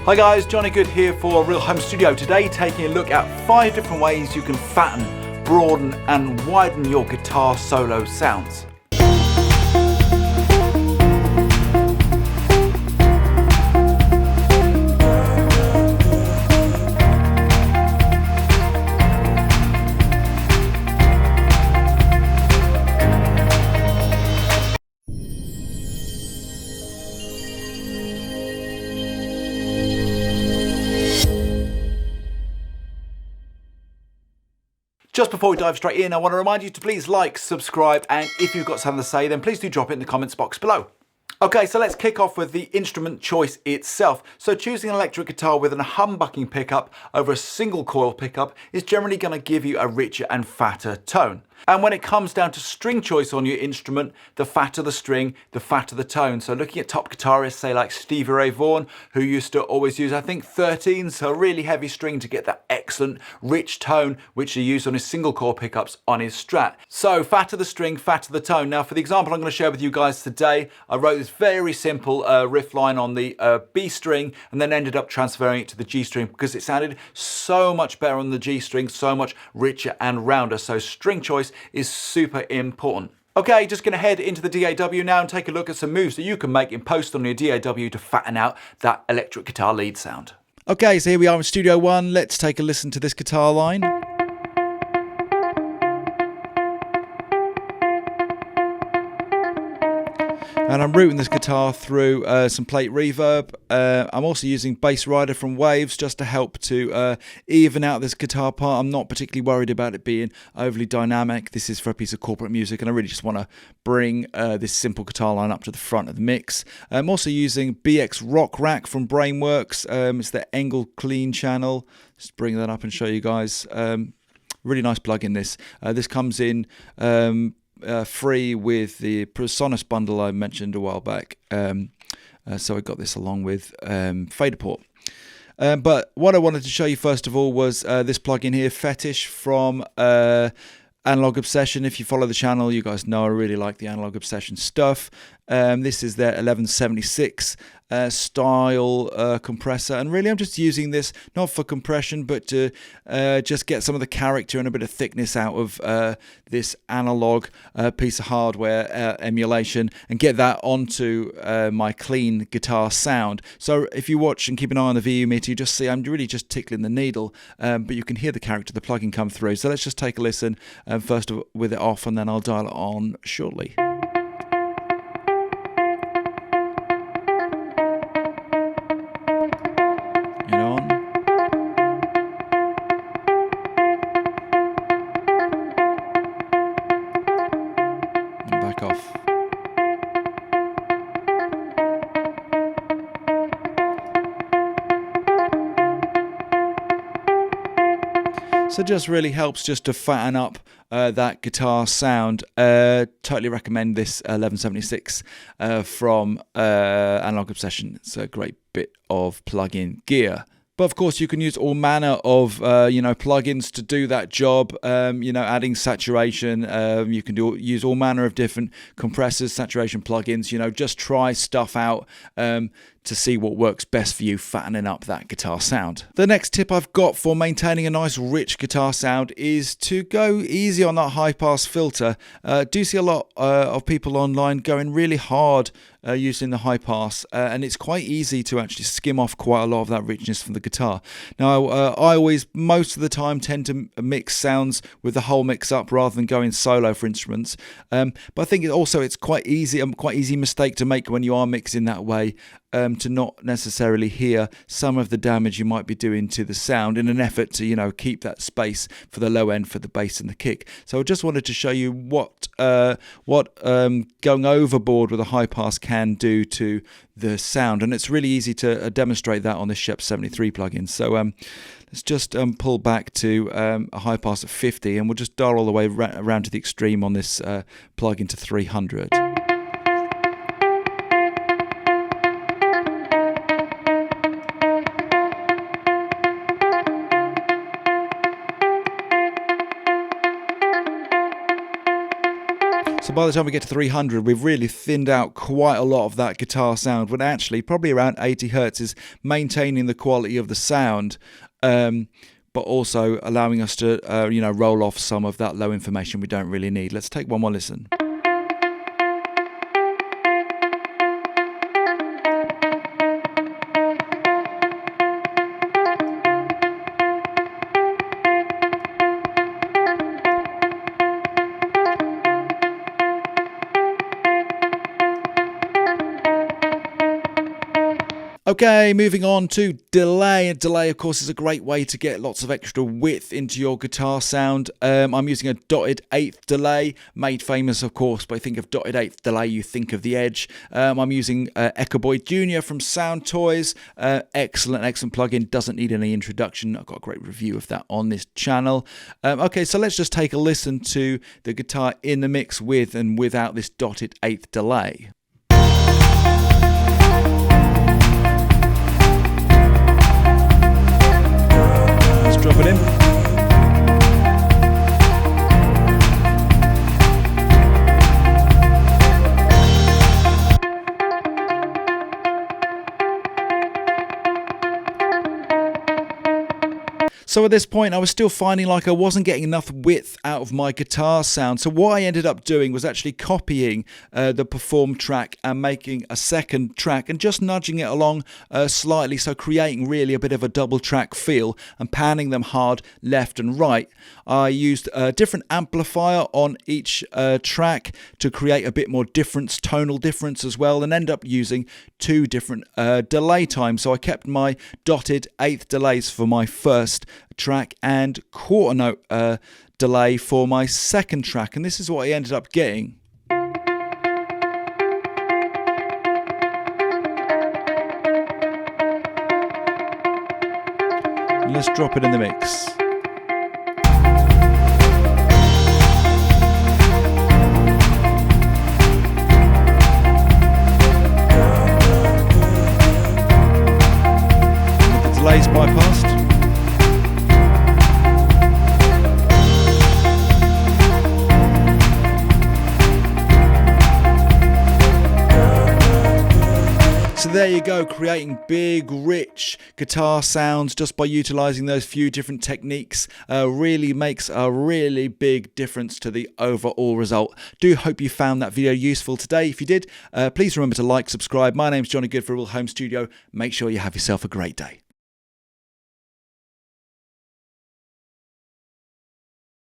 Hi guys, Johnny Good here for Real Home Studio. Today taking a look at 5 different ways you can fatten, broaden and widen your guitar solo sounds. Just before we dive straight in, I want to remind you to please like, subscribe, and if you've got something to say, then please do drop it in the comments box below. Okay, so let's kick off with the instrument choice itself. So choosing an electric guitar with a humbucking pickup over a single coil pickup is generally going to give you a richer and fatter tone. And when it comes down to string choice on your instrument, the fatter the string, the fatter the tone. So looking at top guitarists, say like Stevie Ray Vaughan, who used to always use, I think, 13, so a really heavy string to get that excellent rich tone, which he used on his single coil pickups on his Strat. So fatter the string, fatter the tone. Now for the example I'm going to share with you guys today, I wrote this very simple riff line on the B string and then ended up transferring it to the G string because it sounded so much better on the G string, so much richer and rounder. So string choice is super important. Okay, just going to head into the DAW now and take a look at some moves that you can make in post on your DAW to fatten out that electric guitar lead sound. Okay, so here we are in Studio One. Let's take a listen to this guitar line. And I'm routing this guitar through some plate reverb. I'm also using Bass Rider from Waves just to help to even out this guitar part. I'm not particularly worried about it being overly dynamic. This is for a piece of corporate music and I really just want to bring this simple guitar line up to the front of the mix. I'm also using BX Rock Rack from Brainworks. It's the Engel Clean channel. Just bring that up and show you guys. Really nice plugin this. This comes in free with the Presonus bundle I mentioned a while back, so I got this along with fader port. But what I wanted to show you first of all was this plugin here, Fetish from Analog Obsession. If you follow the channel, you guys know I really like the Analog Obsession stuff. This is their 1176 style compressor, and really I'm just using this not for compression but to just get some of the character and a bit of thickness out of this analog piece of hardware emulation and get that onto my clean guitar sound. So if you watch and keep an eye on the VU meter, you just see I'm really just tickling the needle, but you can hear the character of the plugin come through. So let's just take a listen first with it off and then I'll dial it on shortly. Back off. So it just really helps just to fatten up that guitar sound. Totally recommend this 1176 from Analog Obsession. It's a great bit of plug-in gear. But of course, you can use all manner of plugins to do that job. Adding saturation. You can use all manner of different compressors, saturation plugins. Just try stuff out to see what works best for you, fattening up that guitar sound. The next tip I've got for maintaining a nice rich guitar sound is to go easy on that high pass filter. Do see a lot of people online going really hard using the high pass, and it's quite easy to actually skim off quite a lot of that richness from the guitar. Now I always, most of the time, tend to mix sounds with the whole mix up rather than going solo for instruments, but I think it's quite easy mistake to make when you are mixing that way, to not necessarily hear some of the damage you might be doing to the sound in an effort to keep that space for the low end for the bass and the kick. So I just wanted to show you what going overboard with a high pass can do to the sound, and it's really easy to demonstrate that on this Shep 73 plugin. So let's just pull back to a high pass at 50 and we'll just dial all the way around to the extreme on this plugin to 300. So by the time we get to 300, we've really thinned out quite a lot of that guitar sound, when actually probably around 80 hertz is maintaining the quality of the sound, but also allowing us to, roll off some of that low information we don't really need. Let's take one more listen. Okay, moving on to delay. Delay, of course, is a great way to get lots of extra width into your guitar sound. I'm using a dotted eighth delay, made famous, of course, but I think of dotted eighth delay, you think of the Edge. I'm using Echo Boy Jr. from Sound Toys. Excellent plugin, doesn't need any introduction. I've got a great review of that on this channel. Okay, so let's just take a listen to the guitar in the mix with and without this dotted eighth delay. Drop it in. So at this point, I was still finding like I wasn't getting enough width out of my guitar sound. So what I ended up doing was actually copying the perform track and making a second track and just nudging it along slightly, so creating really a bit of a double track feel and panning them hard left and right. I used a different amplifier on each track to create a bit more difference, tonal difference as well, and end up using two different delay times. So I kept my dotted eighth delays for my first track and quarter note delay for my second track, and this is what I ended up getting. Let's drop it in the mix. With the delays bypassed. So there you go, creating big, rich guitar sounds just by utilising those few different techniques really makes a really big difference to the overall result. Do hope you found that video useful today. If you did, please remember to like, subscribe. My name's Johnny Good for Real Home Studio. Make sure you have yourself a great day.